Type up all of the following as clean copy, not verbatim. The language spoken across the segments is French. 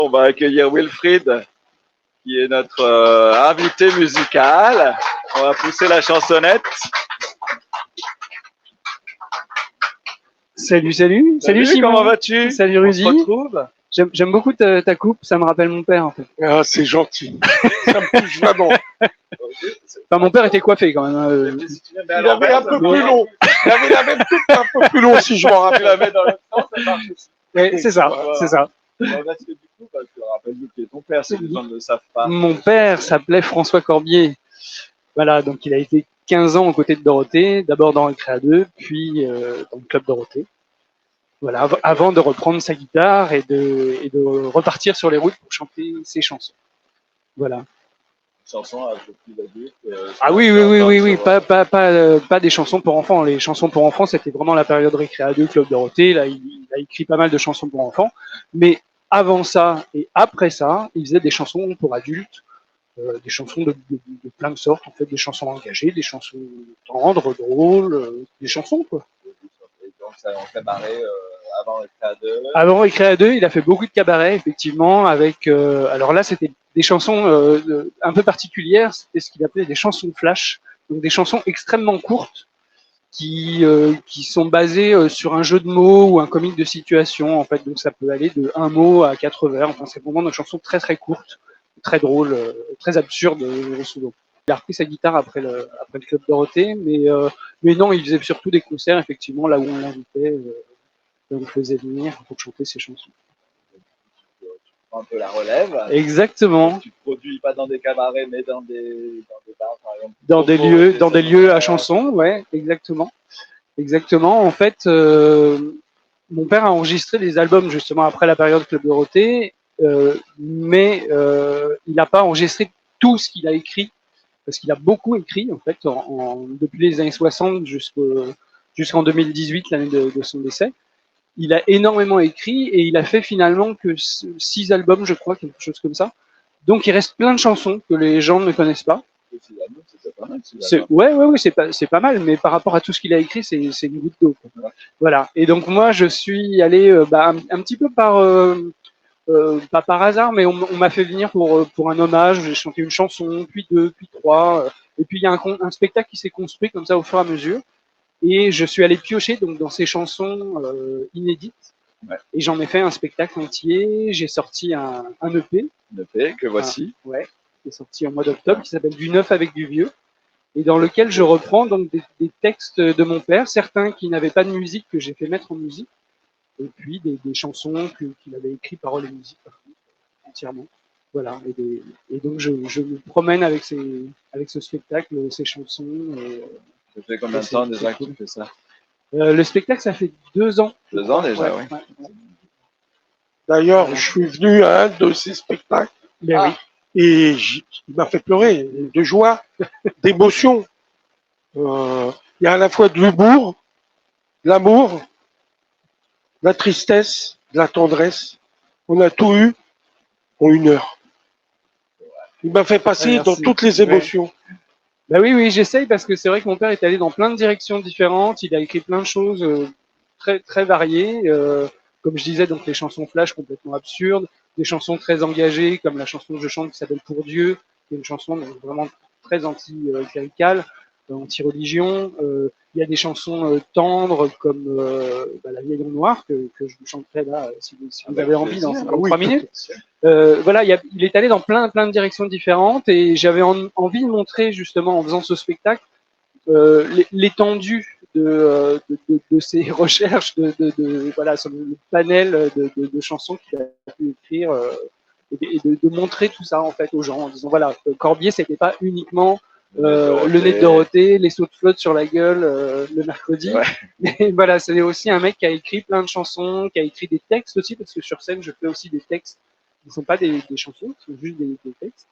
On va accueillir Wilfried, qui est notre invité musical. On va pousser la chansonnette. Salut Simon. Comment vas-tu? Salut Rudy. On se retrouve. J'aime beaucoup ta coupe, ça me rappelle mon père en fait. Ah, c'est gentil. Ça me touche vraiment. Enfin, mon père était coiffé quand même. Il avait un peu plus long. Il avait la même coupe un peu plus long, si je m'en Tu la rappelle. mets dans le sens, ça marche aussi. Ouais, c'est ça, Voilà. c'est ça. Parce que du coup, rappelle-nous qui est ton père, si les gens ne le savent pas. Mon père s'appelait François Corbier. Voilà, donc il a été 15 ans aux côtés de Dorothée, d'abord dans Récréa 2, puis dans le club Dorothée. Voilà, avant de reprendre sa guitare et de repartir sur les routes pour chanter ses chansons. Voilà. Chanson un peu plus adulte. Ah oui, pas des chansons pour enfants. Les chansons pour enfants, c'était vraiment la période Récréa 2, Club Dorothée. Là, il a écrit pas mal de chansons pour enfants. Mais avant ça et après ça, il faisait des chansons pour adultes, des chansons de plein de sortes, en fait, des chansons engagées, des chansons tendres, drôles, des chansons, quoi. Donc, ça en cabaret avant Récréa 2. Avant Récréa 2, il a fait beaucoup de cabarets, effectivement, avec... alors là, c'était des chansons un peu particulières, c'était ce qu'il appelait des chansons flash, donc des chansons extrêmement courtes qui sont basées sur un jeu de mots ou un comique de situation, en fait, donc ça peut aller de un mot à 4 vers, enfin c'est vraiment des chansons très très courtes, très drôles, très absurdes souvent. Il a repris sa guitare après le Club Dorothée, mais non, il faisait surtout des concerts, effectivement, là où on l'invitait, on le faisait venir pour chanter ses chansons. Un peu la relève. Exactement. Tu ne produis pas dans des cabarets, mais dans des bars, par exemple. Dans des lieux à chansons, ouais, exactement. Exactement. En fait, mon père a enregistré des albums justement après la période Club Dorothée, mais il n'a pas enregistré tout ce qu'il a écrit, parce qu'il a beaucoup écrit, en fait, depuis les années 60 jusqu'en 2018, l'année de son décès. Il a énormément écrit et il a fait finalement que 6 albums, je crois, quelque chose comme ça. Donc il reste plein de chansons que les gens ne connaissent pas. C'est pas mal. Ouais, c'est pas mal, mais par rapport à tout ce qu'il a écrit, c'est une goutte d'eau. Ouais. Voilà. Et donc moi, je suis allé un petit peu pas par hasard, mais on m'a fait venir pour un hommage. J'ai chanté une chanson, puis 2, puis 3. Et puis il y a un spectacle qui s'est construit comme ça au fur et à mesure. Et je suis allé piocher donc dans ces chansons inédites. Ouais. Et j'en ai fait un spectacle entier. J'ai sorti un EP. Un EP que voici. Ouais, qui est sorti en mois d'octobre, qui s'appelle Du neuf avec du vieux, et dans lequel je reprends donc des textes de mon père, certains qui n'avaient pas de musique que j'ai fait mettre en musique, et puis des chansons qu'il avait écrites paroles et musique entièrement. Voilà. Et donc je me promène avec ce spectacle, ces chansons. Ça fait combien de temps déjà que tu fais ça? Le spectacle, ça fait 2 ans. 2 ans déjà, ouais. oui. Ouais. D'ailleurs, je suis venu à un de ces spectacles Oui. et il m'a fait pleurer de joie, d'émotion. Il y a à la fois de l'humour, de l'amour, de la tristesse, de la tendresse. On a tout eu en 1 heure. Il m'a fait passer dans toutes les émotions. Bah oui, j'essaye parce que c'est vrai que mon père est allé dans plein de directions différentes. Il a écrit plein de choses très très variées. Comme je disais, donc les chansons flash complètement absurdes, des chansons très engagées comme la chanson que je chante qui s'appelle Pour Dieu, qui est une chanson vraiment très anti-cléricale, anti-religion. Il y a des chansons tendres comme La Vieille en Noir que je vous chanterai là si vous avez envie dans 3 minutes. Voilà, il est allé dans plein de directions différentes et j'avais envie de montrer justement en faisant ce spectacle l'étendue de ses recherches, voilà, sur le panel de chansons qu'il a pu écrire et de montrer tout ça en fait aux gens en disant voilà, Corbier c'était pas uniquement le nez de Dorothée, les sauts de flotte sur la gueule le mercredi. Ouais. Mais voilà, c'est aussi un mec qui a écrit plein de chansons, qui a écrit des textes aussi, parce que sur scène, je fais aussi des textes qui ne sont pas des chansons, qui sont juste des textes.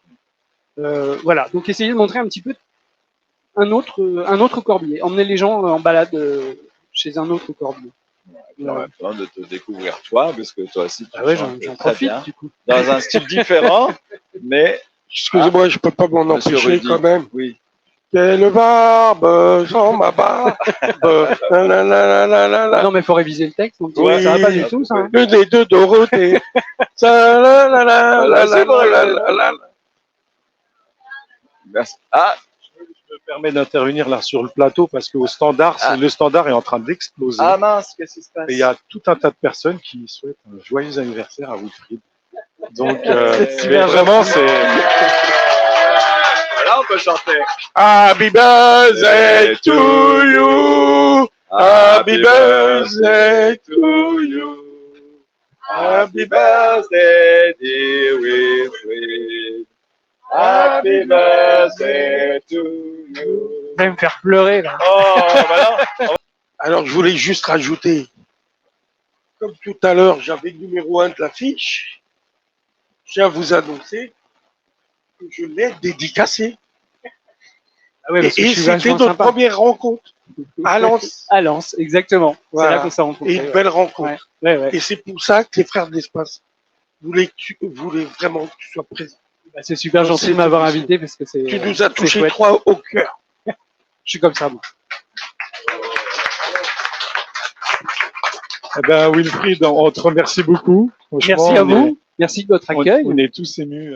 Voilà, donc essayer de montrer un petit peu un autre Corbier, emmener les gens en balade chez un autre Corbier. En même temps de te découvrir toi, parce que toi aussi tu chantes j'en très profite, bien, du coup. dans un style différent, mais Excusez-moi, je peux pas m'en empêcher Rudy, quand même. Oui. Quelle barbe sans ma barbe. La, la, la, la, la, la. Non, mais faut réviser le texte. Donc, Oui. ça va pas du tout, ça. Hein. Le des deux Dorothée. Ça, la, la, la, la, la, la, la, la. Merci. Ah, Je me permets d'intervenir là sur le plateau parce qu'au standard, Ah. le standard est en train d'exploser. ah mince, qu'est-ce qui se passe? Et il y a tout un tas de personnes qui souhaitent un joyeux anniversaire à Wilfried. Donc, C'est super mais vraiment, c'est. Là, on peut chanter. Happy birthday to you. Happy birthday to you. Happy birthday, dear Wilfried. Happy birthday to you. Vous allez me faire pleurer, là. Oh, voilà. Alors, je voulais juste rajouter, comme tout à l'heure, j'avais le numéro 1 de l'affiche. Je tiens à vous annoncer que je l'ai dédicacé. Ah ouais, parce que Et je suis c'était vachement notre sympa. première rencontre à Lens. À Lens, exactement. Voilà. C'est là qu'on s'est Et rencontrés. une belle rencontre. Ouais, ouais. Et c'est pour ça que les frères de l'espace voulaient vraiment que tu sois présent. Bah, c'est super gentil de m'avoir invité parce que c'est. Tu nous as c'est touché chouette. trois au cœur. Je suis comme ça, moi. Eh ben, Wilfried, on te remercie beaucoup. Franchement, Merci à on vous. Merci de votre est- accueil. on est tous émus.